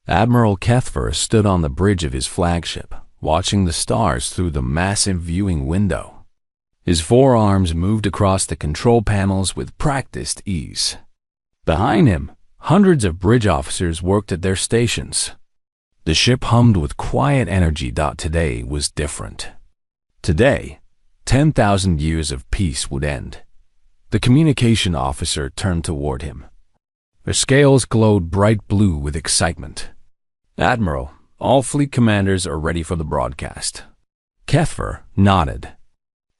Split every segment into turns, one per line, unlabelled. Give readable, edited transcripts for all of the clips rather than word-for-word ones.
Admiral Kethver stood on the bridge of his flagship, watching the stars through the massive viewing window. His forearms moved across the control panels with practiced ease. Behind him, hundreds of bridge officers worked at their stations. The ship hummed with quiet energy. Today was different. Today, 10,000 years of peace would end. The communication officer turned toward him. Their scales glowed bright blue with excitement. "Admiral, all fleet commanders are ready for the broadcast." Kethver nodded.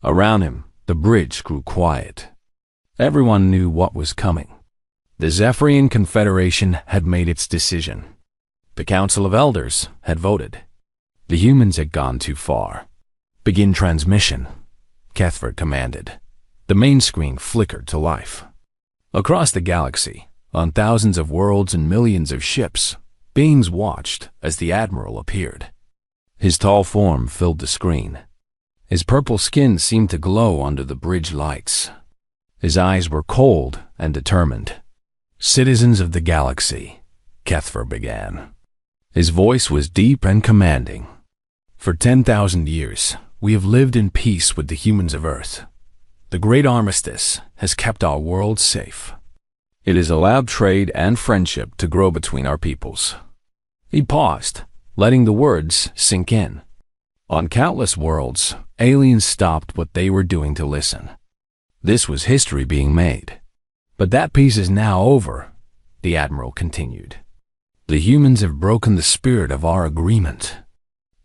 Around him, the bridge grew quiet. Everyone knew what was coming. The Zephyrian Confederation had made its decision. The Council of Elders had voted. The humans had gone too far. "Begin transmission," Kethver commanded. The main screen flickered to life. Across the galaxy, on thousands of worlds and millions of ships, beings watched as the Admiral appeared. His tall form filled the screen. His purple skin seemed to glow under the bridge lights. His eyes were cold and determined. "Citizens of the galaxy," Kethver began. His voice was deep and commanding. "For 10,000 years, we have lived in peace with the humans of Earth. The great armistice has kept our world safe. It has allowed trade and friendship to grow between our peoples." He paused, letting the words sink in. On countless worlds, aliens stopped what they were doing to listen. This was history being made. "But that peace is now over," the Admiral continued. "The humans have broken the spirit of our agreement.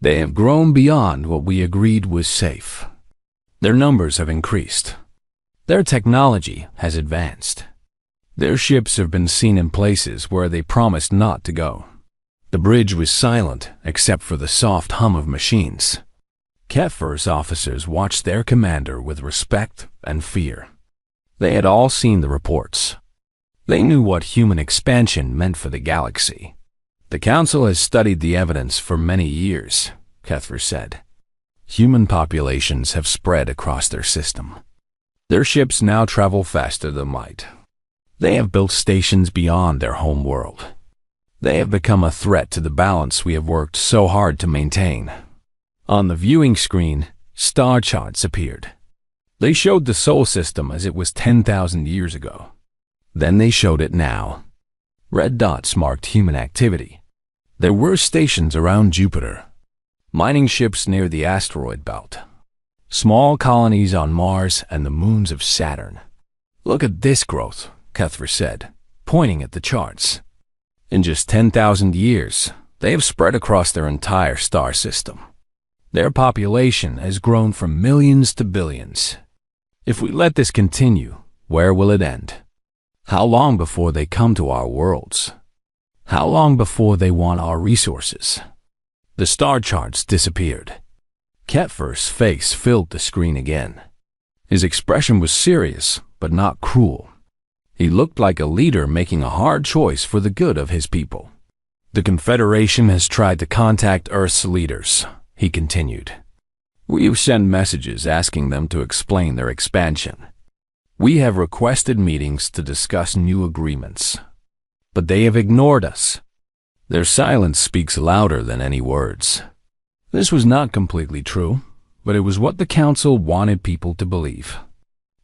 They have grown beyond what we agreed was safe. Their numbers have increased. Their technology has advanced. Their ships have been seen in places where they promised not to go." The bridge was silent except for the soft hum of machines. Kethver's officers watched their commander with respect and fear. They had all seen the reports. They knew what human expansion meant for the galaxy. "The Council has studied the evidence for many years," Kethver said. "Human populations have spread across their system. Their ships now travel faster than light. They have built stations beyond their home world. They have become a threat to the balance we have worked so hard to maintain." On the viewing screen, star charts appeared. They showed the Sol system as it was 10,000 years ago. Then they showed it now. Red dots marked human activity. There were stations around Jupiter, mining ships near the asteroid belt, small colonies on Mars and the moons of Saturn. "Look at this growth," Kethver said, pointing at the charts. "In just 10,000 years, they have spread across their entire star system. Their population has grown from millions to billions. If we let this continue, where will it end? How long before they come to our worlds? How long before they want our resources?" The star charts disappeared. Kethver's face filled the screen again. His expression was serious, but not cruel. He looked like a leader making a hard choice for the good of his people. "The Confederation has tried to contact Earth's leaders," he continued. "We have sent messages asking them to explain their expansion. We have requested meetings to discuss new agreements. But they have ignored us. Their silence speaks louder than any words." This was not completely true, but it was what the Council wanted people to believe.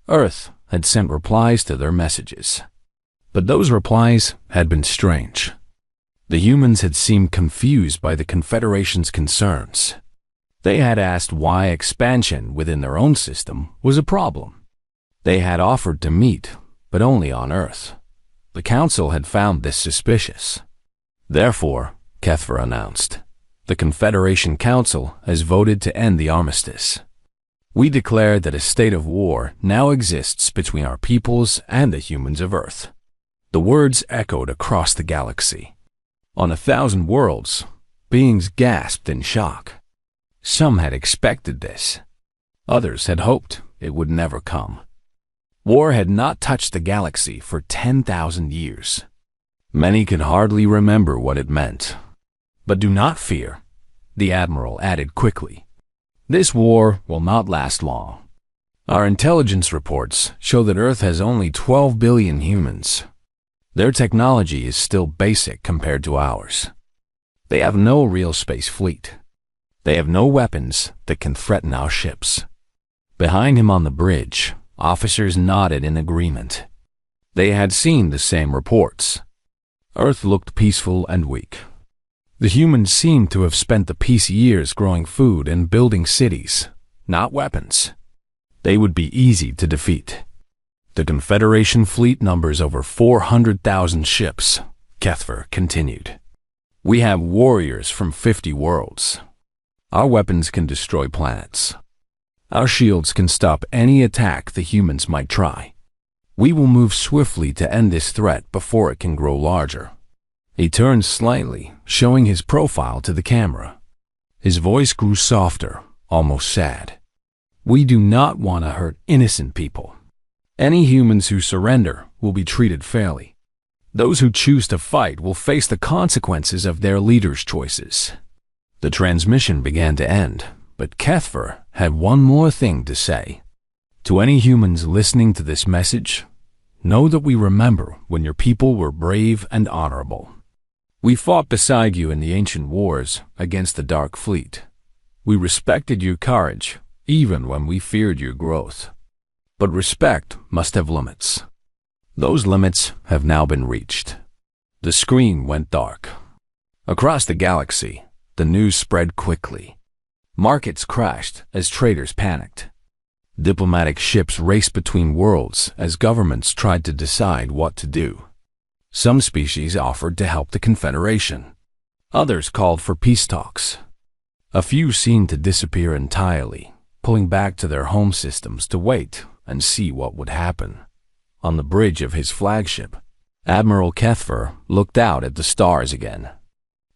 Earth had sent replies to their messages. But those replies had been strange. The humans had seemed confused by the Confederation's concerns. They had asked why expansion within their own system was a problem. They had offered to meet, but only on Earth. The Council had found this suspicious. "Therefore," Kethver announced, "the Confederation Council has voted to end the armistice. We declare that a state of war now exists between our peoples and the humans of Earth." The words echoed across the galaxy. On 1,000 worlds, beings gasped in shock. Some had expected this. Others had hoped it would never come. War had not touched the galaxy for 10,000 years. Many could hardly remember what it meant. "But do not fear," the Admiral added quickly. "This war will not last long. Our intelligence reports show that Earth has only 12 billion humans. Their technology is still basic compared to ours. They have no real space fleet. They have no weapons that can threaten our ships. Behind him on the bridge, officers nodded in agreement. They had seen the same reports. Earth looked peaceful and weak. The humans seemed to have spent the peace years growing food and building cities, not weapons. They would be easy to defeat. The Confederation fleet numbers over 400,000 ships, Kethver continued. We have warriors from 50 worlds. Our weapons can destroy planets. Our shields can stop any attack the humans might try. We will move swiftly to end this threat before it can grow larger. He turned slightly, showing his profile to the camera. His voice grew softer, almost sad. We do not want to hurt innocent people. Any humans who surrender will be treated fairly. Those who choose to fight will face the consequences of their leaders' choices. The transmission began to end, but Kethver had one more thing to say. To any humans listening to this message, know that we remember when your people were brave and honorable. We fought beside you in the ancient wars against the Dark Fleet. We respected your courage, even when we feared your growth. But respect must have limits. Those limits have now been reached. The screen went dark. Across the galaxy, the news spread quickly. Markets crashed as traders panicked. Diplomatic ships raced between worlds as governments tried to decide what to do. Some species offered to help the Confederation. Others called for peace talks. A few seemed to disappear entirely, pulling back to their home systems to wait and see what would happen. On the bridge of his flagship, Admiral Kethver looked out at the stars again.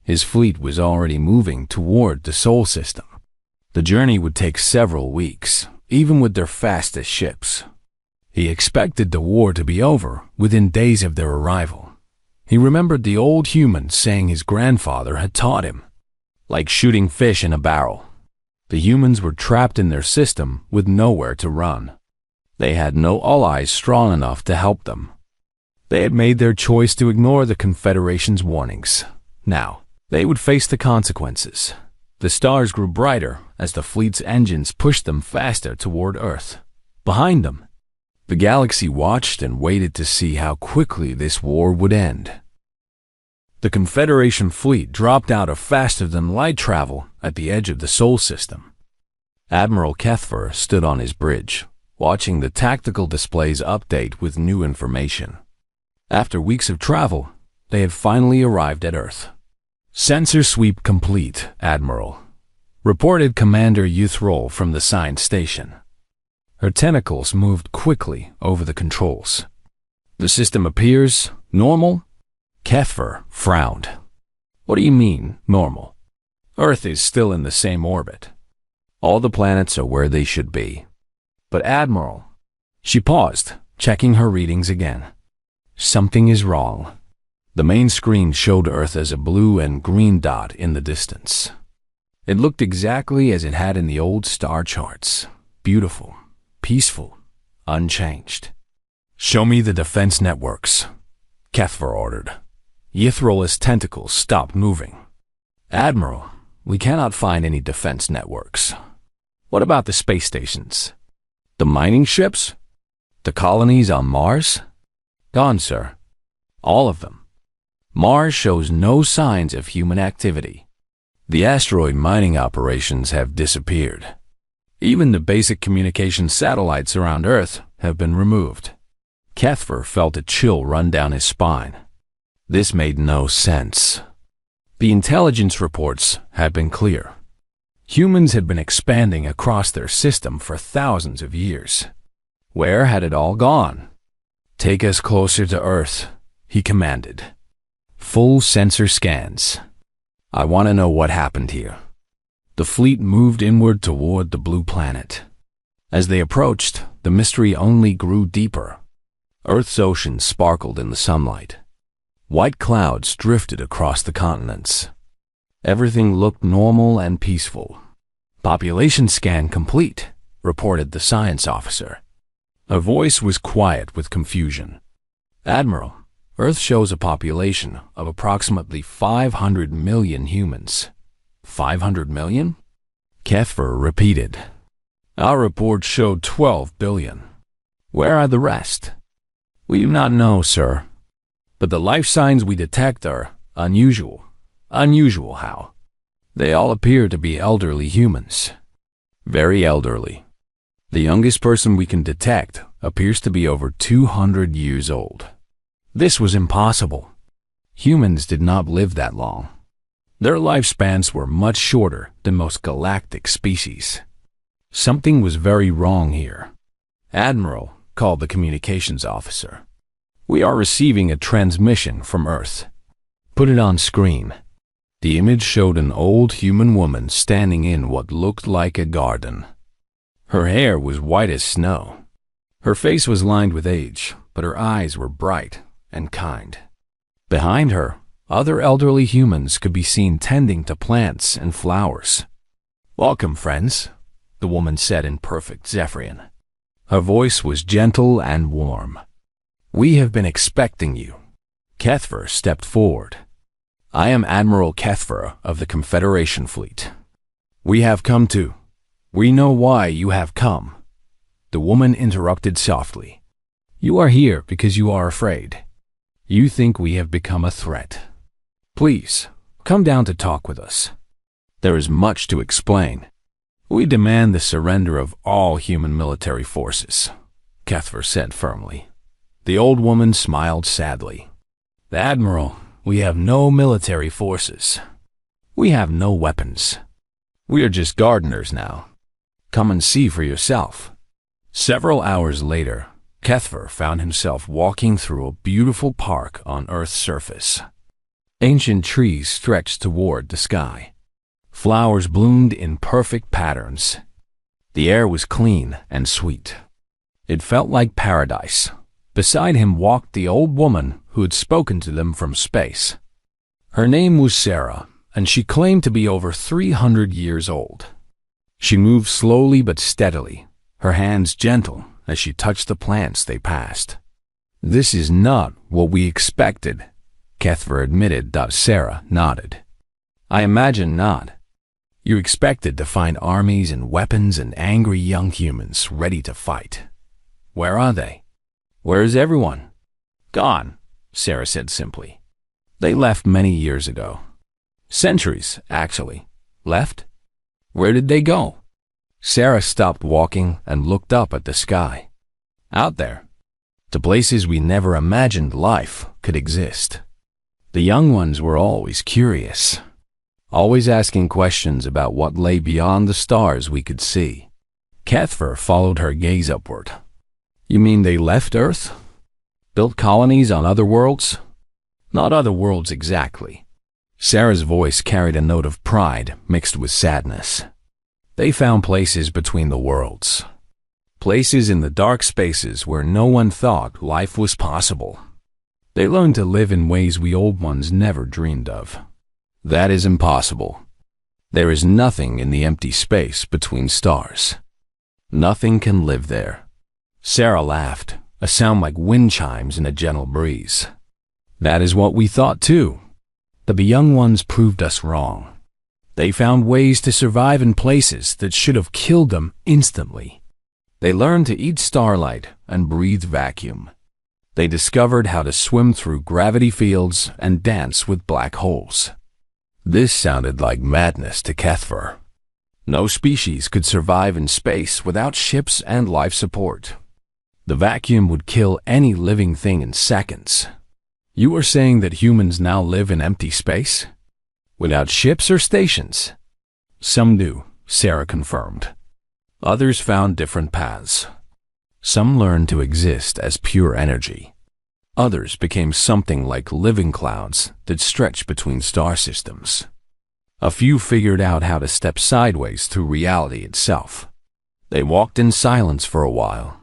His fleet was already moving toward the Sol system. The journey would take several weeks, even with their fastest ships. He expected the war to be over within days of their arrival. He remembered the old human saying his grandfather had taught him. Like shooting fish in a barrel. The humans were trapped in their system with nowhere to run. They had no allies strong enough to help them. They had made their choice to ignore the Confederation's warnings. Now, they would face the consequences. The stars grew brighter as the fleet's engines pushed them faster toward Earth. Behind them, the galaxy watched and waited to see how quickly this war would end. The Confederation fleet dropped out of faster-than-light travel at the edge of the Sol system. Admiral Kethver stood on his bridge, watching the tactical displays update with new information. After weeks of travel, they had finally arrived at Earth. Sensor sweep complete, Admiral, reported Commander Yuthrol from the science station. Her tentacles moved quickly over the controls. The system appears normal? Kethver frowned. What do you mean, normal? Earth is still in the same orbit. All the planets are where they should be. But Admiral, she paused, checking her readings again. Something is wrong. The main screen showed Earth as a blue and green dot in the distance. It looked exactly as it had in the old star charts. Beautiful, peaceful, unchanged. Show me the defense networks, Kethver ordered. Yithrol's tentacles stopped moving. Admiral, we cannot find any defense networks. What about the space stations? The mining ships? The colonies on Mars? Gone, sir. All of them. Mars shows no signs of human activity. The asteroid mining operations have disappeared. Even the basic communication satellites around Earth have been removed. Kethver felt a chill run down his spine. This made no sense. The intelligence reports had been clear. Humans had been expanding across their system for thousands of years. Where had it all gone? Take us closer to Earth, he commanded. Full sensor scans. I want to know what happened here. The fleet moved inward toward the blue planet. As they approached, the mystery only grew deeper. Earth's ocean sparkled in the sunlight. White clouds drifted across the continents. Everything looked normal and peaceful. Population scan complete, reported the science officer. Her voice was quiet with confusion. Admiral, Earth shows a population of approximately 500 million humans. 500 million? Kethver repeated. Our report showed 12 billion. Where are the rest? We do not know, sir. But the life signs we detect are unusual. Unusual how? They all appear to be elderly humans. Very elderly. The youngest person we can detect appears to be over 200 years old. This was impossible. Humans did not live that long. Their lifespans were much shorter than most galactic species. Something was very wrong here. Admiral, called the communications officer. We are receiving a transmission from Earth. Put it on screen. The image showed an old human woman standing in what looked like a garden. Her hair was white as snow. Her face was lined with age, but her eyes were bright and kind. Behind her, other elderly humans could be seen tending to plants and flowers. Welcome, friends, the woman said in perfect Zephyrian. Her voice was gentle and warm. We have been expecting you. Kethver stepped forward. I am Admiral Kethver of the Confederation Fleet. We have come to. We know why you have come. The woman interrupted softly. You are here because you are afraid. You think we have become a threat. Please, come down to talk with us. There is much to explain. We demand the surrender of all human military forces, Kethver said firmly. The old woman smiled sadly. Admiral, we have no military forces. We have no weapons. We are just gardeners now. Come and see for yourself. Several hours later, Kethver found himself walking through a beautiful park on Earth's surface. Ancient trees stretched toward the sky. Flowers bloomed in perfect patterns. The air was clean and sweet. It felt like paradise. Beside him walked the old woman who had spoken to them from space. Her name was Sarah, and she claimed to be over 300 years old. She moved slowly but steadily, her hands gentle as she touched the plants they passed. This is not what we expected, Kethver admitted. Sarah nodded. I imagine not. You expected to find armies and weapons and angry young humans ready to fight. Where are they? Where is everyone? Gone, Sarah said simply. They left many years ago. Centuries, actually. Left? Where did they go? Sarah stopped walking and looked up at the sky. Out there, to places we never imagined life could exist. The young ones were always curious, always asking questions about what lay beyond the stars we could see. Kethver followed her gaze upward. You mean they left Earth? Built colonies on other worlds? Not other worlds exactly. Sarah's voice carried a note of pride mixed with sadness. They found places between the worlds. Places in the dark spaces where no one thought life was possible. They learned to live in ways we old ones never dreamed of. That is impossible. There is nothing in the empty space between stars. Nothing can live there. Sarah laughed, a sound like wind chimes in a gentle breeze. That is what we thought too. The young ones proved us wrong. They found ways to survive in places that should have killed them instantly. They learned to eat starlight and breathe vacuum. They discovered how to swim through gravity fields and dance with black holes. This sounded like madness to Kethver. No species could survive in space without ships and life support. The vacuum would kill any living thing in seconds. You are saying that humans now live in empty space? Without ships or stations? Some do, Sarah confirmed. Others found different paths. Some learned to exist as pure energy. Others became something like living clouds that stretch between star systems. A few figured out how to step sideways through reality itself. They walked in silence for a while.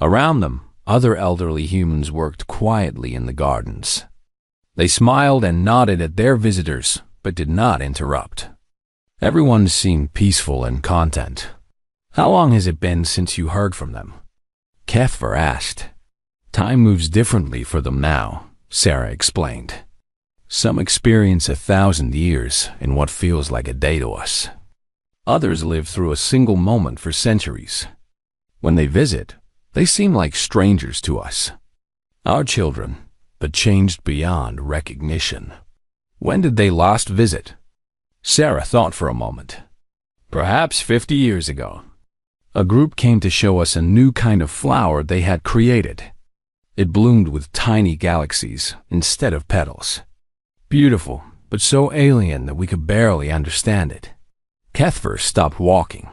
Around them, other elderly humans worked quietly in the gardens. They smiled and nodded at their visitors, but did not interrupt. Everyone seemed peaceful and content. How long has it been since you heard from them? Kethver asked. Time moves differently for them now, Sarah explained. Some experience 1,000 years in what feels like a day to us. Others live through a single moment for centuries. When they visit, they seem like strangers to us. Our children, but changed beyond recognition. When did they last visit? Sarah thought for a moment. Perhaps 50 years ago. A group came to show us a new kind of flower they had created. It bloomed with tiny galaxies instead of petals. Beautiful, but so alien that we could barely understand it. Cuthbert stopped walking.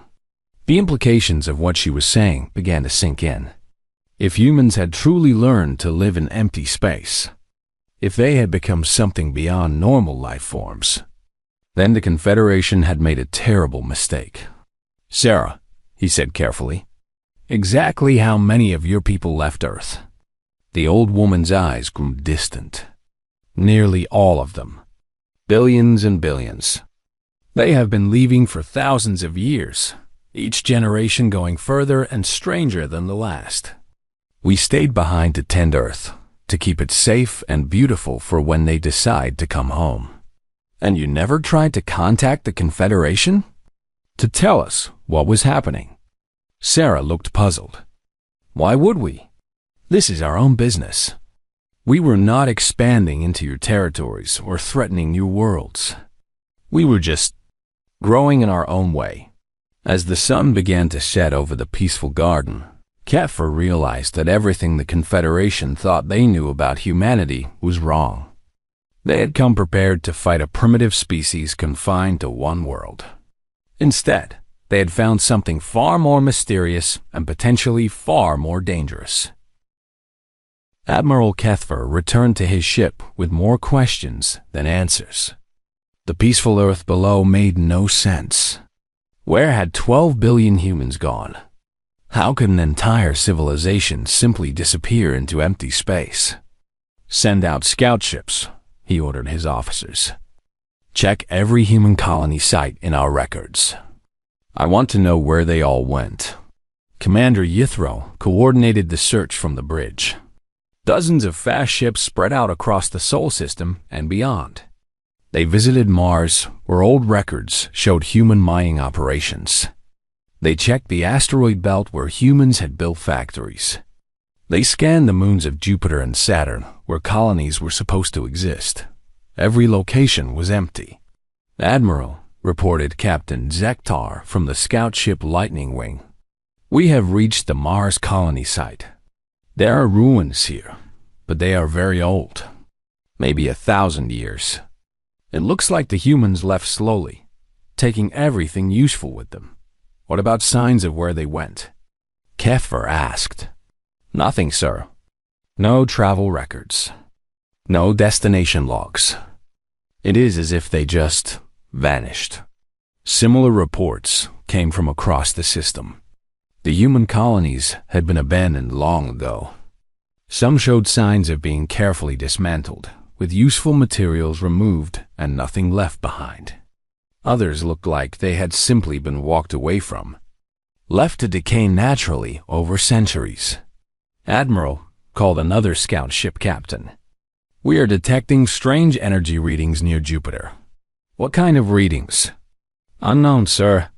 The implications of what she was saying began to sink in. If humans had truly learned to live in empty space, if they had become something beyond normal life forms, then the Confederation had made a terrible mistake. Sarah, he said carefully, exactly how many of your people left Earth? The old woman's eyes grew distant. Nearly all of them. Billions and billions. They have been leaving for thousands of years, each generation going further and stranger than the last. We stayed behind to tend Earth, to keep it safe and beautiful for when they decide to come home. And you never tried to contact the Confederation? To tell us what was happening? Sarah looked puzzled. Why would we? This is our own business. We were not expanding into your territories or threatening new worlds. We were just growing in our own way. As the sun began to set over the peaceful garden, Kepfer realized that everything the Confederation thought they knew about humanity was wrong. They had come prepared to fight a primitive species confined to one world. Instead, they had found something far more mysterious and potentially far more dangerous. Admiral Kepfer returned to his ship with more questions than answers. The peaceful Earth below made no sense. Where had 12 billion humans gone? How could an entire civilization simply disappear into empty space? Send out scout ships, he ordered his officers. Check every human colony site in our records. I want to know where they all went. Commander Yithro coordinated the search from the bridge. Dozens of fast ships spread out across the Sol system and beyond. They visited Mars, where old records showed human mining operations. They checked the asteroid belt where humans had built factories. They scanned the moons of Jupiter and Saturn, where colonies were supposed to exist. Every location was empty. Admiral, reported Captain Zektar from the scout ship Lightning Wing. We have reached the Mars colony site. There are ruins here, but they are very old. Maybe 1,000 years. It looks like the humans left slowly, taking everything useful with them. What about signs of where they went? Kepfer asked. Nothing, sir. No travel records. No destination logs. It is as if they just vanished. Similar reports came from across the system. The human colonies had been abandoned long ago. Some showed signs of being carefully dismantled, with useful materials removed and nothing left behind. Others looked like they had simply been walked away from, left to decay naturally over centuries. Admiral called another scout ship captain. We are detecting strange energy readings near Jupiter. What kind of readings? Unknown, sir.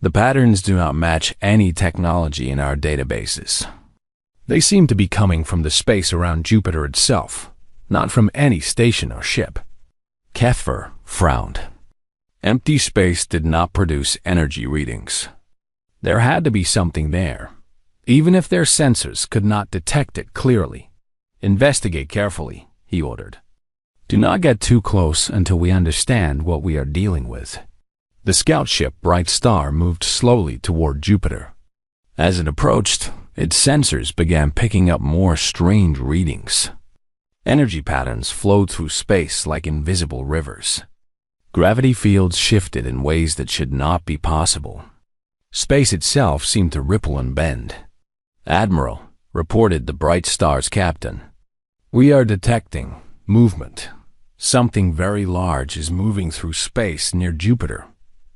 The patterns do not match any technology in our databases. They seem to be coming from the space around Jupiter itself, not from any station or ship. Kepfer frowned. Empty space did not produce energy readings. There had to be something there, even if their sensors could not detect it clearly. Investigate carefully, he ordered. Do not get too close until we understand what we are dealing with. The scout ship Bright Star moved slowly toward Jupiter. As it approached, its sensors began picking up more strange readings. Energy patterns flowed through space like invisible rivers. Gravity fields shifted in ways that should not be possible. Space itself seemed to ripple and bend. Admiral, reported the Bright Star's captain. We are detecting movement. Something very large is moving through space near Jupiter,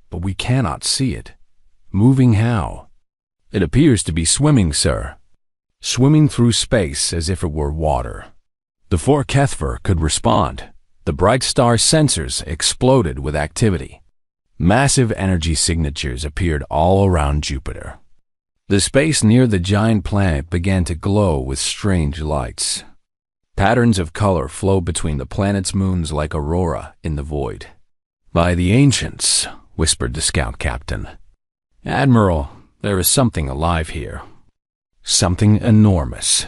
but we cannot see it. Moving how? It appears to be swimming, sir. Swimming through space as if it were water. Before Kethver could respond, the bright star sensors exploded with activity. Massive energy signatures appeared all around Jupiter. The space near the giant planet began to glow with strange lights. Patterns of color flowed between the planet's moons like aurora in the void. "By the ancients," whispered the scout captain. "Admiral, there is something alive here. Something enormous."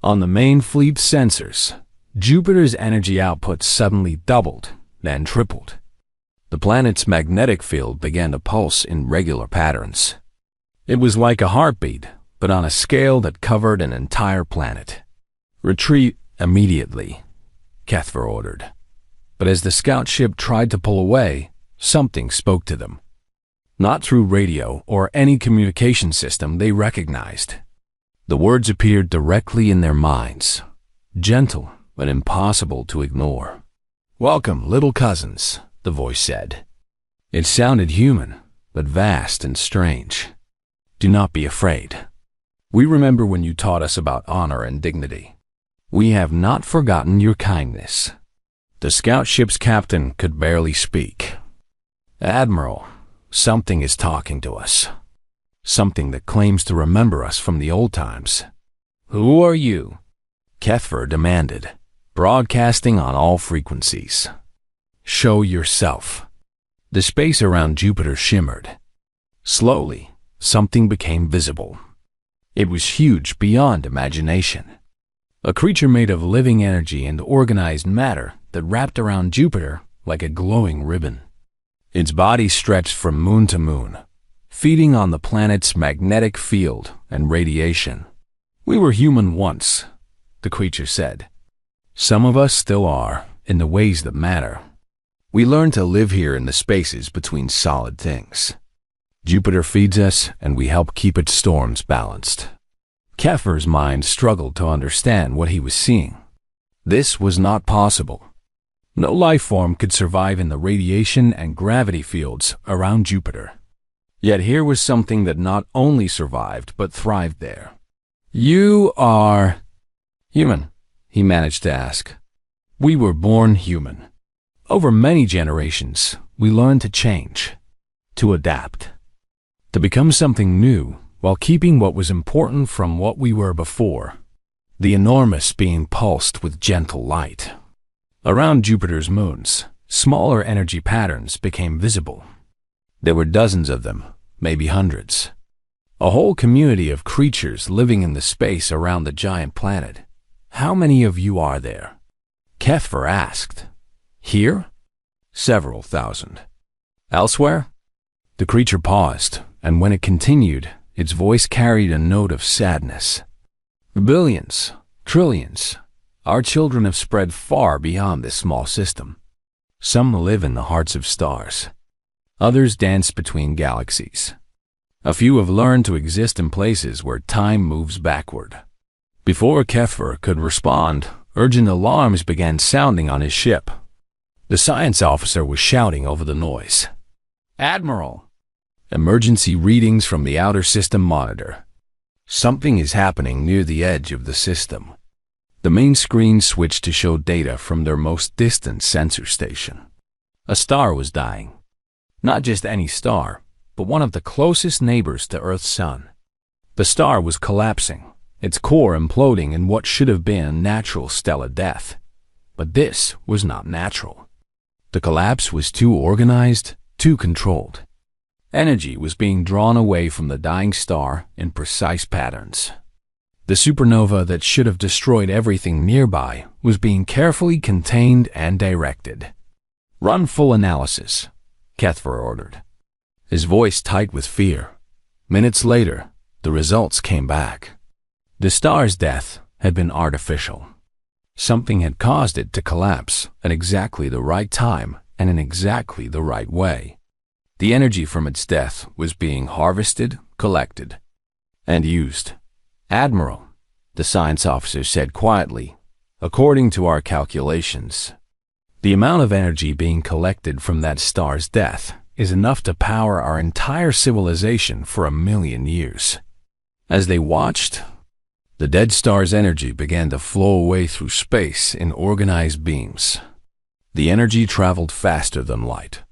On the main fleet sensors, Jupiter's energy output suddenly doubled, then tripled. The planet's magnetic field began to pulse in regular patterns. It was like a heartbeat, but on a scale that covered an entire planet. "Retreat immediately," Kethver ordered. But as the scout ship tried to pull away, something spoke to them. Not through radio or any communication system they recognized. The words appeared directly in their minds, gentle but impossible to ignore. "Welcome, little cousins," the voice said. It sounded human, but vast and strange. "Do not be afraid. We remember when you taught us about honor and dignity. We have not forgotten your kindness." The scout ship's captain could barely speak. "Admiral, something is talking to us. Something that claims to remember us from the old times." "Who are you?" Kethver demanded, broadcasting on all frequencies. "Show yourself." The space around Jupiter shimmered. Slowly, something became visible. It was huge beyond imagination. A creature made of living energy and organized matter that wrapped around Jupiter like a glowing ribbon. Its body stretched from moon to moon, feeding on the planet's magnetic field and radiation. "We were human once," the creature said. "Some of us still are, in the ways that matter. We learned to live here in the spaces between solid things. Jupiter feeds us, and we help keep its storms balanced." Kethver's mind struggled to understand what he was seeing. This was not possible. No life form could survive in the radiation and gravity fields around Jupiter. Yet here was something that not only survived but thrived there. "You are human," he managed to ask. "We were born human. Over many generations, we learned to change, to adapt, to become something new while keeping what was important from what we were before, the enormous being pulsed with gentle light." Around Jupiter's moons, smaller energy patterns became visible. There were dozens of them, maybe hundreds. A whole community of creatures living in the space around the giant planet. "How many of you are there?" Kethver asked. "Here?" "Several thousand." "Elsewhere?" The creature paused, and when it continued, its voice carried a note of sadness. "Billions, trillions. Our children have spread far beyond this small system. Some live in the hearts of stars. Others dance between galaxies. A few have learned to exist in places where time moves backward." Before Kethver could respond, urgent alarms began sounding on his ship. The science officer was shouting over the noise. "Admiral!" Emergency readings from the outer system monitor. "Something is happening near the edge of the system." The main screen switched to show data from their most distant sensor station. A star was dying. Not just any star, but one of the closest neighbors to Earth's sun. The star was collapsing, its core imploding in what should have been natural stellar death. But this was not natural. The collapse was too organized, too controlled. Energy was being drawn away from the dying star in precise patterns. The supernova that should have destroyed everything nearby was being carefully contained and directed. "Run full analysis," Kethver ordered, his voice tight with fear. Minutes later, the results came back. The star's death had been artificial. Something had caused it to collapse at exactly the right time and in exactly the right way. The energy from its death was being harvested, collected, and used. "Admiral," the science officer said quietly, "according to our calculations, the amount of energy being collected from that star's death is enough to power our entire civilization for 1,000,000 years." As they watched, The dead star's energy began to flow away through space in organized beams. The energy traveled faster than light,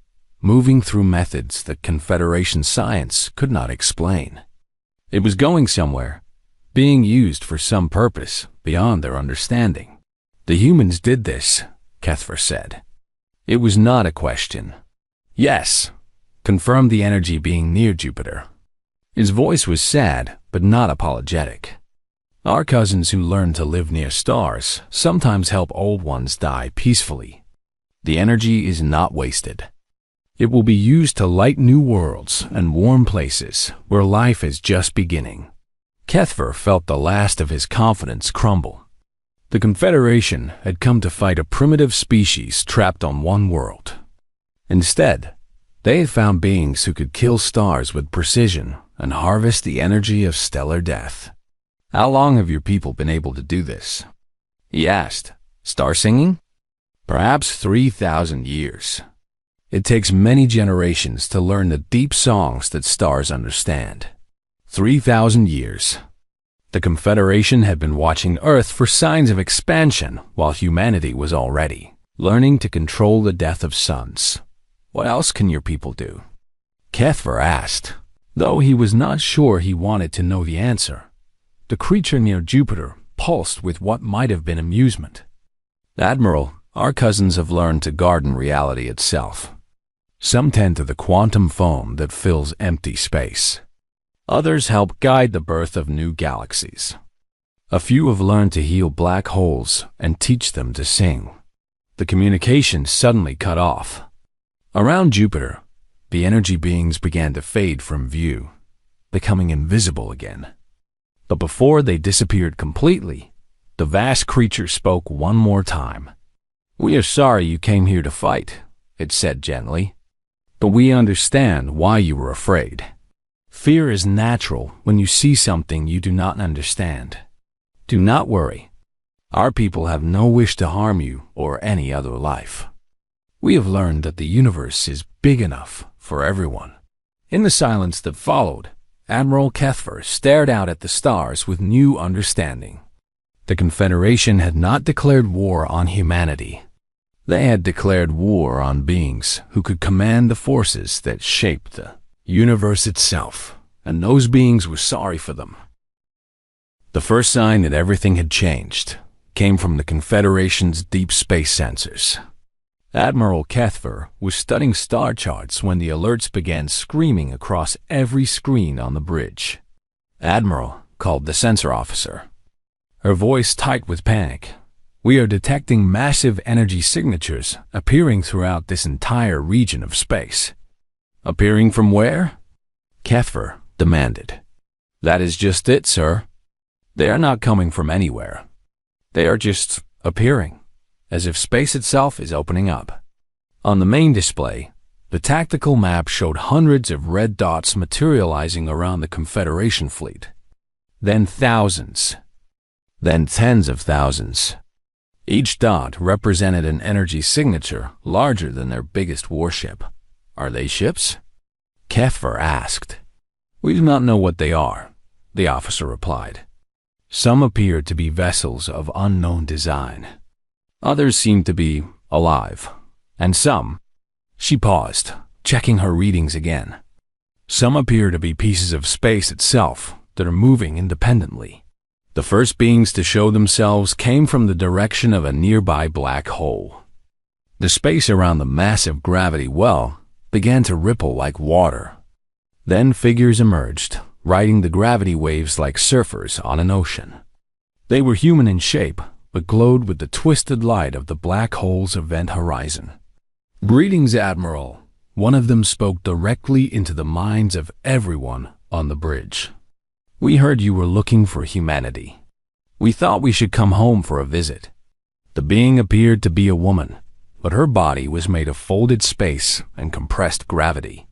moving through methods that Confederation science could not explain. It was going somewhere, being used for some purpose beyond their understanding. The humans did this, Kethver said. It was not a question. Yes, confirmed the energy being near Jupiter. His voice was sad, but not apologetic. Our cousins who learn to live near stars sometimes help old ones die peacefully. The energy is not wasted. It will be used to light new worlds and warm places where life is just beginning. Kethver felt the last of his confidence crumble. The Confederation had come to fight a primitive species trapped on one world. Instead, they had found beings who could kill stars with precision and harvest the energy of stellar death. How long have your people been able to do this? He asked. Star singing? Perhaps 3,000 years. It takes many generations to learn the deep songs that stars understand. 3,000 years. The Confederation had been watching Earth for signs of expansion while humanity was already learning to control the death of suns. What else can your people do? Kethver asked, though he was not sure he wanted to know the answer. The creature near Jupiter pulsed with what might have been amusement. Admiral, our cousins have learned to garden reality itself. Some tend to the quantum foam that fills empty space. Others help guide the birth of new galaxies. A few have learned to heal black holes and teach them to sing. The communication suddenly cut off. Around Jupiter, the energy beings began to fade from view, becoming invisible again. But before they disappeared completely, the vast creature spoke one more time. We are sorry you came here to fight, it said gently. But we understand why you were afraid. Fear is natural when you see something you do not understand. Do not worry. Our people have no wish to harm you or any other life. We have learned that the universe is big enough for everyone. In the silence that followed, Admiral Kethver stared out at the stars with new understanding. The Confederation had not declared war on humanity. They had declared war on beings who could command the forces that shaped the universe itself, and those beings were sorry for them. The first sign that everything had changed came from the Confederation's deep space sensors. Admiral Kethver was studying star charts when the alerts began screaming across every screen on the bridge. Admiral, called the sensor officer, her voice tight with panic. We are detecting massive energy signatures appearing throughout this entire region of space. Appearing from where? Kethver demanded. That is just it, sir. They are not coming from anywhere. They are just appearing, as if space itself is opening up. On the main display, the tactical map showed hundreds of red dots materializing around the Confederation fleet. Then thousands. Then tens of thousands. Each dot represented an energy signature larger than their biggest warship. Are they ships? Kethver asked. We do not know what they are, the officer replied. Some appear to be vessels of unknown design. Others seem to be alive. And some... She paused, checking her readings again. Some appear to be pieces of space itself that are moving independently. The first beings to show themselves came from the direction of a nearby black hole. The space around the massive gravity well began to ripple like water. Then figures emerged, riding the gravity waves like surfers on an ocean. They were human in shape, but glowed with the twisted light of the black hole's event horizon. Greetings, Admiral. One of them spoke directly into the minds of everyone on the bridge. We heard you were looking for humanity. We thought we should come home for a visit. The being appeared to be a woman, but her body was made of folded space and compressed gravity.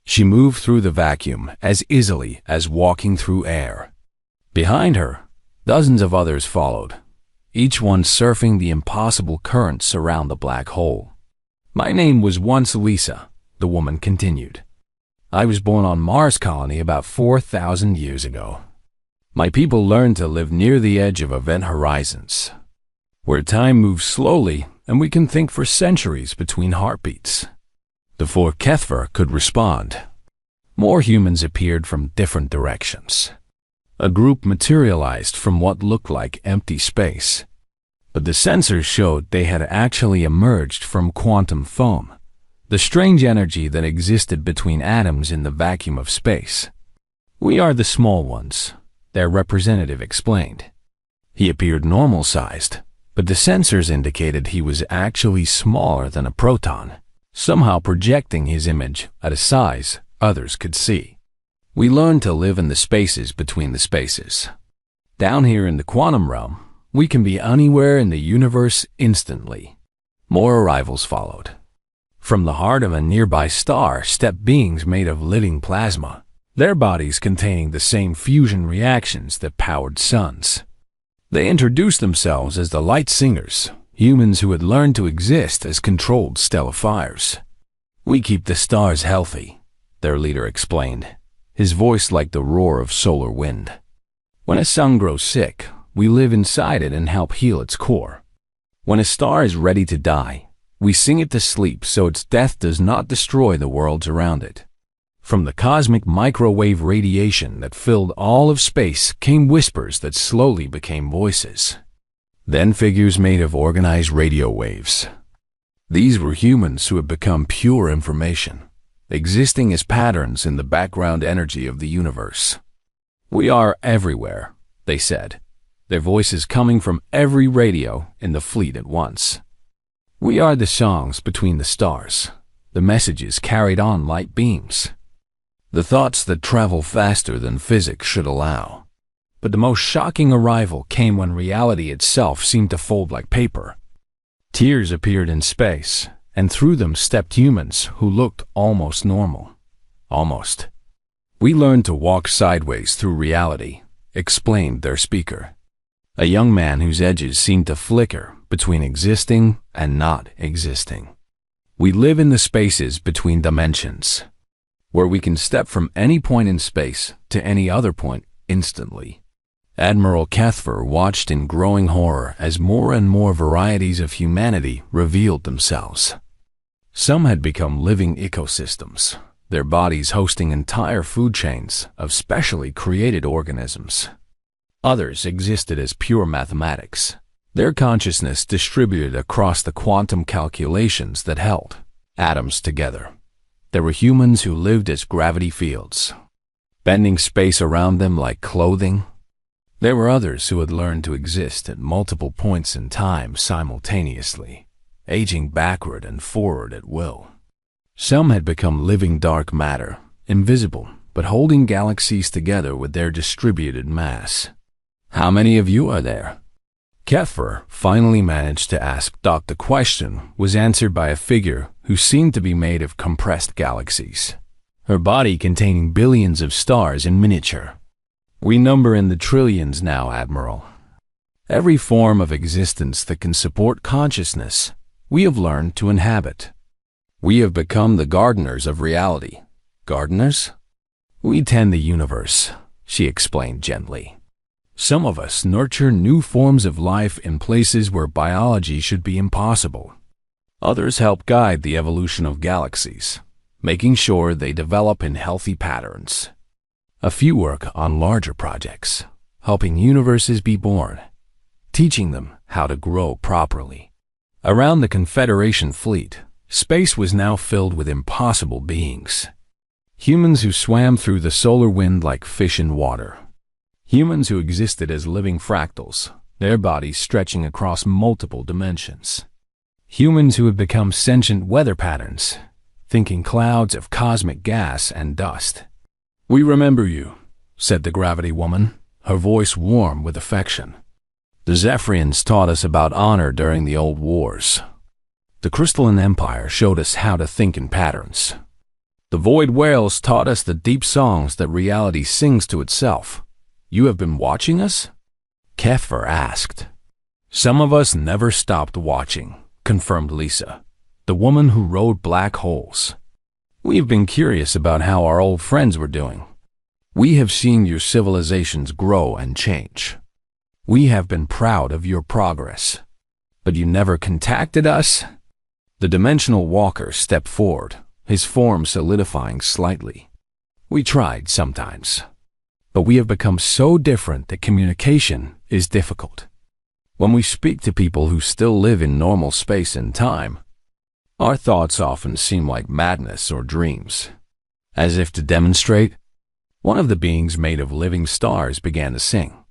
She moved through the vacuum as easily as walking through air. Behind her, dozens of others followed, each one surfing the impossible currents around the black hole. My name was once Lisa, the woman continued. I was born on Mars colony about 4,000 years ago. My people learned to live near the edge of event horizons, where time moves slowly and we can think for centuries between heartbeats. Before Kethver could respond, more humans appeared from different directions. A group materialized from what looked like empty space, but the sensors showed they had actually emerged from quantum foam, the strange energy that existed between atoms in the vacuum of space. "We are the small ones," their representative explained. He appeared normal-sized, but the sensors indicated he was actually smaller than a proton, somehow projecting his image at a size others could see. "We learned to live in the spaces between the spaces. Down here in the quantum realm, we can be anywhere in the universe instantly." More arrivals followed. From the heart of a nearby star stepped beings made of living plasma, their bodies containing the same fusion reactions that powered suns. They introduced themselves as the Light Singers, humans who had learned to exist as controlled stellar fires. "We keep the stars healthy," their leader explained, his voice like the roar of solar wind. "When a sun grows sick, we live inside it and help heal its core. When a star is ready to die, we sing it to sleep so its death does not destroy the worlds around it." From the cosmic microwave radiation that filled all of space came whispers that slowly became voices. Then figures made of organized radio waves. These were humans who had become pure information, existing as patterns in the background energy of the universe. "We are everywhere," they said, their voices coming from every radio in the fleet at once. "We are the songs between the stars, the messages carried on light beams, the thoughts that travel faster than physics should allow." But the most shocking arrival came when reality itself seemed to fold like paper. Tears appeared in space, and through them stepped humans who looked almost normal. Almost. "We learned to walk sideways through reality," explained their speaker, a young man whose edges seemed to flicker between existing and not existing. "We live in the spaces between dimensions, where we can step from any point in space to any other point instantly." Admiral Kethver watched in growing horror as more and more varieties of humanity revealed themselves. Some had become living ecosystems, their bodies hosting entire food chains of specially created organisms. Others existed as pure mathematics, their consciousness distributed across the quantum calculations that held atoms together. There were humans who lived as gravity fields, bending space around them like clothing. There were others who had learned to exist at multiple points in time simultaneously, aging backward and forward at will. Some had become living dark matter, invisible, but holding galaxies together with their distributed mass. "How many of you are there?" Kethver finally managed to ask. The question was answered by a figure who seemed to be made of compressed galaxies, her body containing billions of stars in miniature. "We number in the trillions now, Admiral. Every form of existence that can support consciousness, we have learned to inhabit. We have become the gardeners of reality." "Gardeners?" "We tend the universe," she explained gently. "Some of us nurture new forms of life in places where biology should be impossible. Others help guide the evolution of galaxies, making sure they develop in healthy patterns. A few work on larger projects, helping universes be born, teaching them how to grow properly." Around the Confederation fleet, space was now filled with impossible beings. Humans who swam through the solar wind like fish in water. Humans who existed as living fractals, their bodies stretching across multiple dimensions. Humans who had become sentient weather patterns, thinking clouds of cosmic gas and dust. "We remember you," said the gravity woman, her voice warm with affection. "The Zephyrians taught us about honor during the old wars. The Crystalline Empire showed us how to think in patterns. The Void Whales taught us the deep songs that reality sings to itself. You have been watching us?" Kethver asked. "Some of us never stopped watching," confirmed Lisa, the woman who rode black holes. "We've been curious about how our old friends were doing. We have seen your civilizations grow and change. We have been proud of your progress. But you never contacted us? The dimensional walker stepped forward, his form solidifying slightly. We tried sometimes, but we have become so different that communication is difficult. When we speak to people who still live in normal space and time, our thoughts often seem like madness or dreams. As if to demonstrate, one of the beings made of living stars began to sing.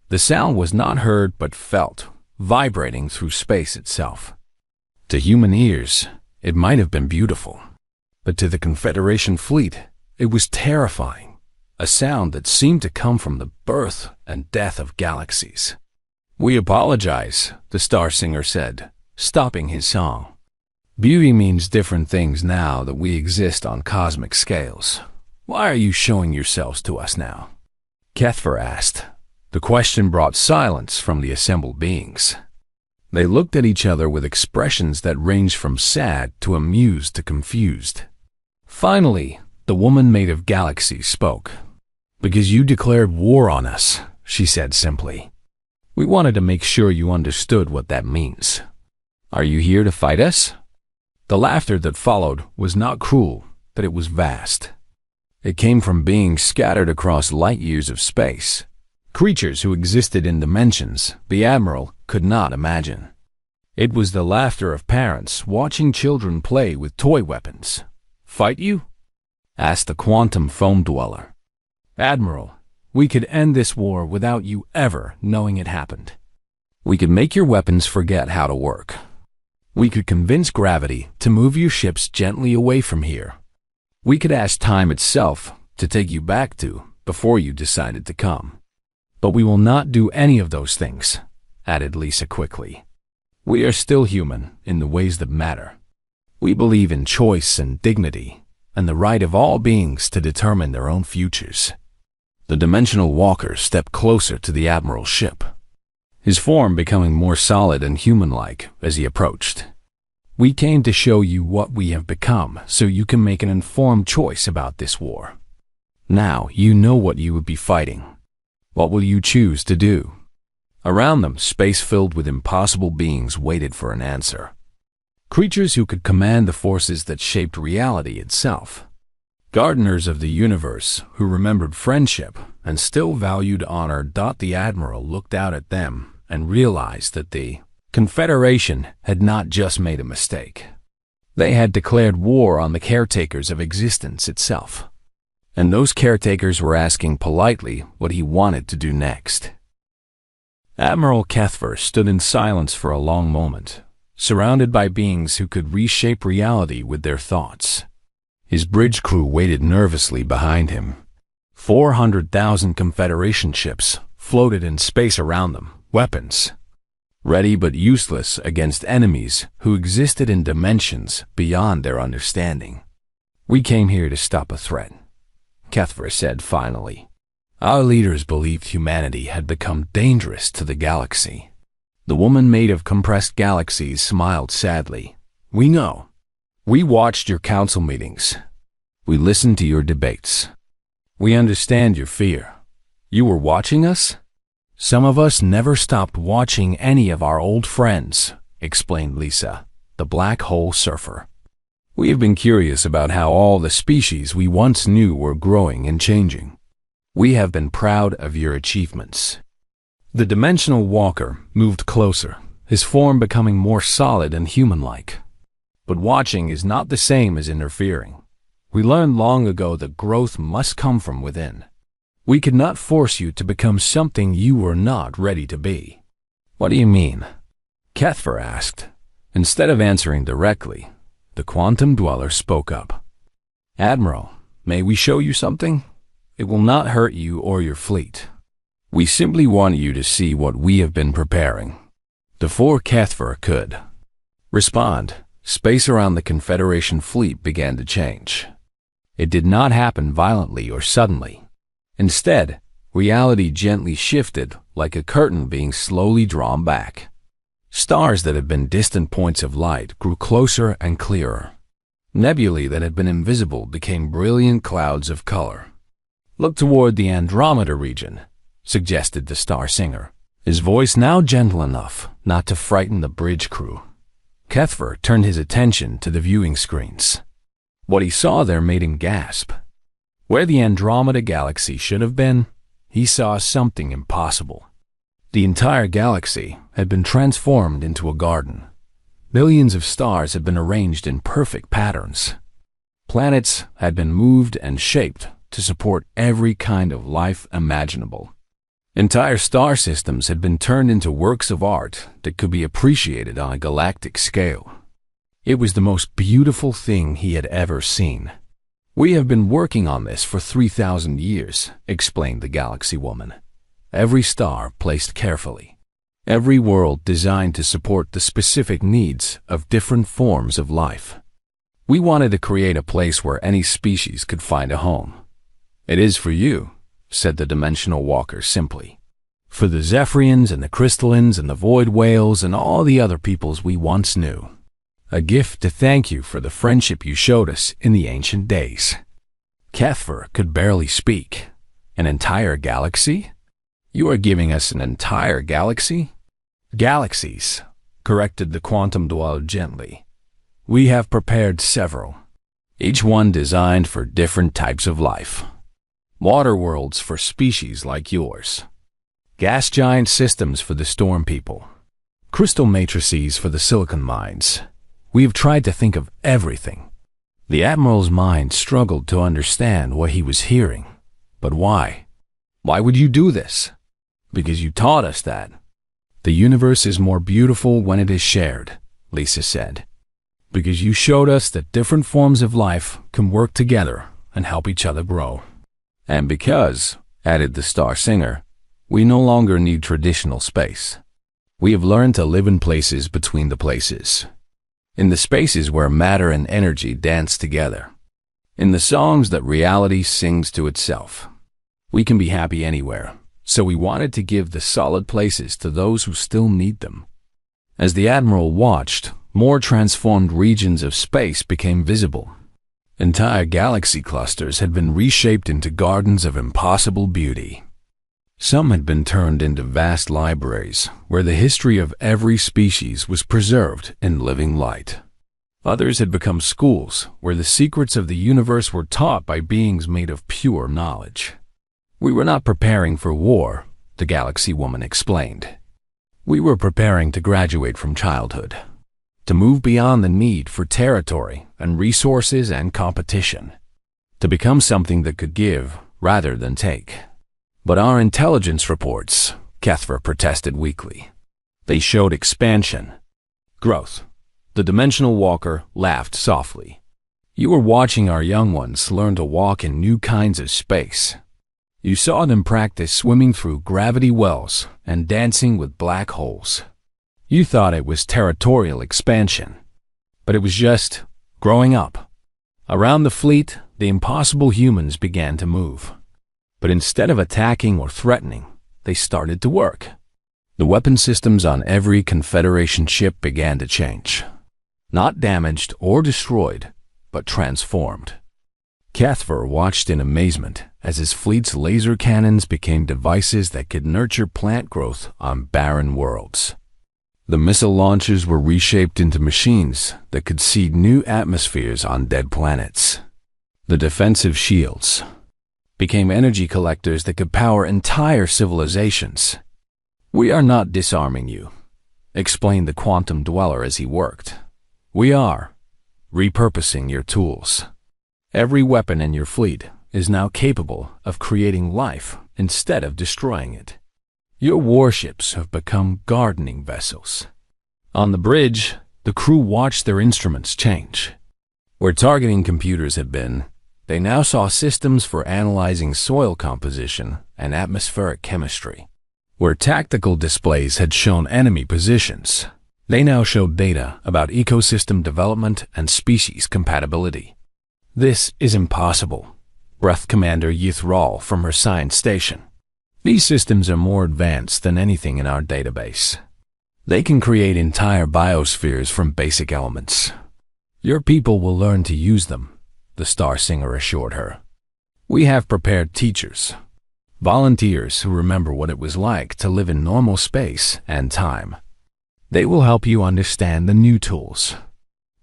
The sound was not heard but felt, vibrating through space itself. To human ears, it might have been beautiful, but to the Confederation fleet, it was terrifying, a sound that seemed to come from the birth and death of galaxies. "We apologize," the star singer said, stopping his song. "Beauty means different things now that we exist on cosmic scales. Why are you showing yourselves to us now?" Kethver asked. The question brought silence from the assembled beings. They looked at each other with expressions that ranged from sad to amused to confused. Finally, the woman made of galaxies spoke. "Because you declared war on us," she said simply. "We wanted to make sure you understood what that means. Are you here to fight us?" The laughter that followed was not cruel, but it was vast. It came from beings scattered across light years of space, creatures who existed in dimensions the Admiral could not imagine. It was the laughter of parents watching children play with toy weapons. "Fight you?" asked the quantum foam dweller. "Admiral, we could end this war without you ever knowing it happened. We could make your weapons forget how to work. We could convince gravity to move your ships gently away from here. We could ask time itself to take you back to before you decided to come. But we will not do any of those things," added Lisa quickly. "We are still human in the ways that matter. We believe in choice and dignity, and the right of all beings to determine their own futures." The dimensional walker stepped closer to the Admiral's ship, his form becoming more solid and human-like as he approached. "We came to show you what we have become so you can make an informed choice about this war. Now you know what you would be fighting. What will you choose to do?" Around them, space filled with impossible beings waited for an answer. Creatures who could command the forces that shaped reality itself. Gardeners of the universe who remembered friendship and still valued honor. The Admiral looked out at them and realized that the Confederation had not just made a mistake. They had declared war on the caretakers of existence itself. And those caretakers were asking politely what he wanted to do next. Admiral Kethver stood in silence for a long moment, surrounded by beings who could reshape reality with their thoughts. His bridge crew waited nervously behind him. 400,000 Confederation ships floated in space around them, weapons, ready but useless against enemies who existed in dimensions beyond their understanding. "We came here to stop a threat," Kethver said finally. "Our leaders believed humanity had become dangerous to the galaxy." The woman made of compressed galaxies smiled sadly. "We know. We watched your council meetings. We listened to your debates. We understand your fear. You were watching us? Some of us never stopped watching any of our old friends," explained Lisa, the black hole surfer. "We have been curious about how all the species we once knew were growing and changing. We have been proud of your achievements." The dimensional walker moved closer, his form becoming more solid and human-like. "But watching is not the same as interfering. We learned long ago that growth must come from within. We could not force you to become something you were not ready to be." "What do you mean?" Kethver asked. Instead of answering directly, the quantum dweller spoke up. "Admiral, may we show you something? It will not hurt you or your fleet. We simply want you to see what we have been preparing." Before Kethver could respond, space around the Confederation fleet began to change. It did not happen violently or suddenly. Instead, reality gently shifted like a curtain being slowly drawn back. Stars that had been distant points of light grew closer and clearer. Nebulae that had been invisible became brilliant clouds of color. Look toward the Andromeda region, suggested the Star Singer, his voice now gentle enough not to frighten the bridge crew. Kethver turned his attention to the viewing screens. What he saw there made him gasp. Where the Andromeda galaxy should have been, he saw something impossible. The entire galaxy had been transformed into a garden. Billions of stars had been arranged in perfect patterns. Planets had been moved and shaped to support every kind of life imaginable. Entire star systems had been turned into works of art that could be appreciated on a galactic scale. It was the most beautiful thing he had ever seen. "We have been working on this for 3,000 years, explained the galaxy woman. Every star placed carefully. Every world designed to support the specific needs of different forms of life. We wanted to create a place where any species could find a home. It is for you, said the dimensional walker simply. For the Zephyrians and the Crystallins and the Void Whales and all the other peoples we once knew. A gift to thank you for the friendship you showed us in the ancient days." Kethver could barely speak. An entire galaxy? You are giving us an entire galaxy? Galaxies, corrected the quantum dweller gently. We have prepared several, each one designed for different types of life. Water worlds for species like yours. Gas giant systems for the storm people. Crystal matrices for the silicon mines. We have tried to think of everything. The Admiral's mind struggled to understand what he was hearing. But why? Why would you do this? Because you taught us that. The universe is more beautiful when it is shared, Lisa said. Because you showed us that different forms of life can work together and help each other grow. And because, added the Star Singer, we no longer need traditional space. We have learned to live in places between the places. In the spaces where matter and energy dance together. In the songs that reality sings to itself. We can be happy anywhere, so we wanted to give the solid places to those who still need them. As the Admiral watched, more transformed regions of space became visible. Entire galaxy clusters had been reshaped into gardens of impossible beauty. Some had been turned into vast libraries where the history of every species was preserved in living light. Others had become schools where the secrets of the universe were taught by beings made of pure knowledge. We were not preparing for war, the galaxy woman explained. We were preparing to graduate from childhood, to move beyond the need for territory and resources and competition, to become something that could give rather than take. But our intelligence reports, Kethver protested weakly. They showed expansion, growth. The dimensional walker laughed softly. You were watching our young ones learn to walk in new kinds of space. You saw them practice swimming through gravity wells and dancing with black holes. You thought it was territorial expansion, but it was just growing up. Around the fleet, the impossible humans began to move. But instead of attacking or threatening, they started to work. The weapon systems on every Confederation ship began to change. Not damaged or destroyed, but transformed. Kethver watched in amazement as his fleet's laser cannons became devices that could nurture plant growth on barren worlds. The missile launchers were reshaped into machines that could seed new atmospheres on dead planets. The defensive shields became energy collectors that could power entire civilizations. We are not disarming you, explained the quantum dweller as he worked. We are repurposing your tools. Every weapon in your fleet is now capable of creating life instead of destroying it. Your warships have become gardening vessels. On the bridge, the crew watched their instruments change. Where targeting computers had been, they now saw systems for analyzing soil composition and atmospheric chemistry. Where tactical displays had shown enemy positions, they now showed data about ecosystem development and species compatibility. This is impossible, breathed Commander Yithral from her science station. These systems are more advanced than anything in our database. They can create entire biospheres from basic elements. Your people will learn to use them, the Star Singer assured her. We have prepared teachers, volunteers who remember what it was like to live in normal space and time. They will help you understand the new tools.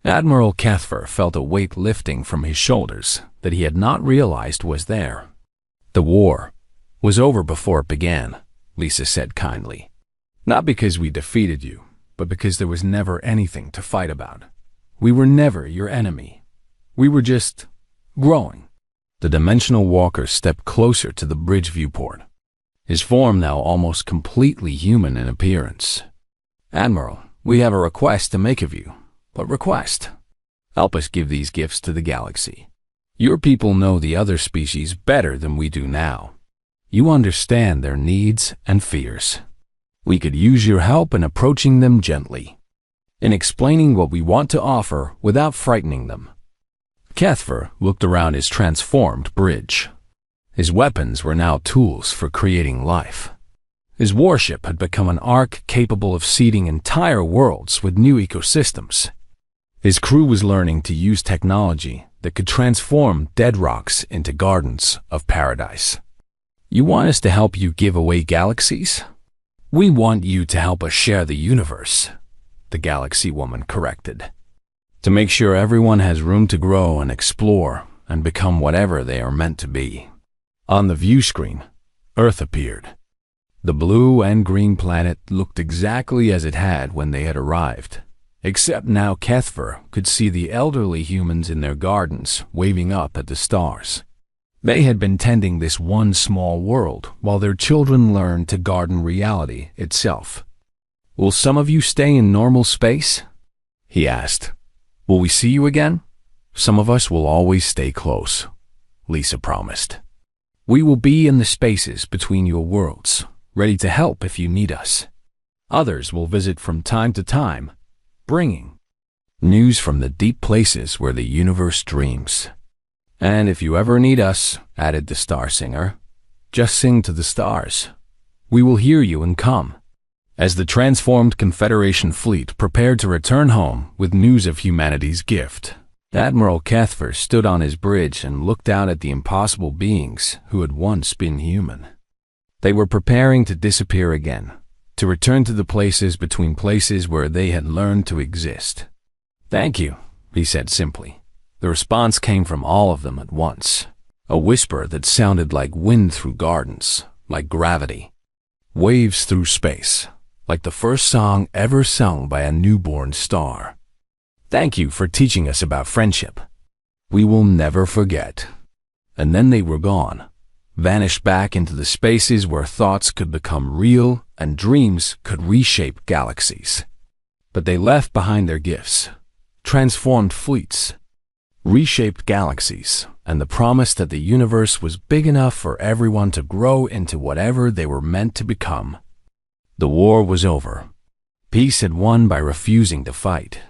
Admiral Cathfer felt a weight lifting from his shoulders that he had not realized was there. The war was over before it began, Lisa said kindly. Not because we defeated you, but because there was never anything to fight about. We were never your enemy. We were just growing. The dimensional walker stepped closer to the bridge viewport, his form now almost completely human in appearance. Admiral, we have a request to make of you. What request? Help us give these gifts to the galaxy. Your people know the other species better than we do now. You understand their needs and fears. We could use your help in approaching them gently, in explaining what we want to offer without frightening them. Cathfer looked around his transformed bridge. His weapons were now tools for creating life. His warship had become an ark capable of seeding entire worlds with new ecosystems. His crew was learning to use technology that could transform dead rocks into gardens of paradise. You want us to help you give away galaxies? We want you to help us share the universe, the galaxy woman corrected. To make sure everyone has room to grow and explore and become whatever they are meant to be. On the view screen, Earth appeared. The blue and green planet looked exactly as it had when they had arrived, except now Cathfer could see the elderly humans in their gardens waving up at the stars. They had been tending this one small world while their children learned to garden reality itself. Will some of you stay in normal space? He asked. Will we see you again? Some of us will always stay close, Lisa promised. We will be in the spaces between your worlds, ready to help if you need us. Others will visit from time to time, bringing news from the deep places where the universe dreams. And if you ever need us, added the star singer, just sing to the stars. We will hear you and come. As the transformed Confederation fleet prepared to return home with news of humanity's gift, Admiral Cathfer stood on his bridge and looked out at the impossible beings who had once been human. They were preparing to disappear again, to return to the places between places where they had learned to exist. Thank you, he said simply. The response came from all of them at once, a whisper that sounded like wind through gardens, like gravity, waves through space, like the first song ever sung by a newborn star. Thank you for teaching us about friendship. We will never forget. And then they were gone, vanished back into the spaces where thoughts could become real and dreams could reshape galaxies. But they left behind their gifts, transformed fleets, reshaped galaxies, and the promise that the universe was big enough for everyone to grow into whatever they were meant to become. The war was over. Peace had won by refusing to fight.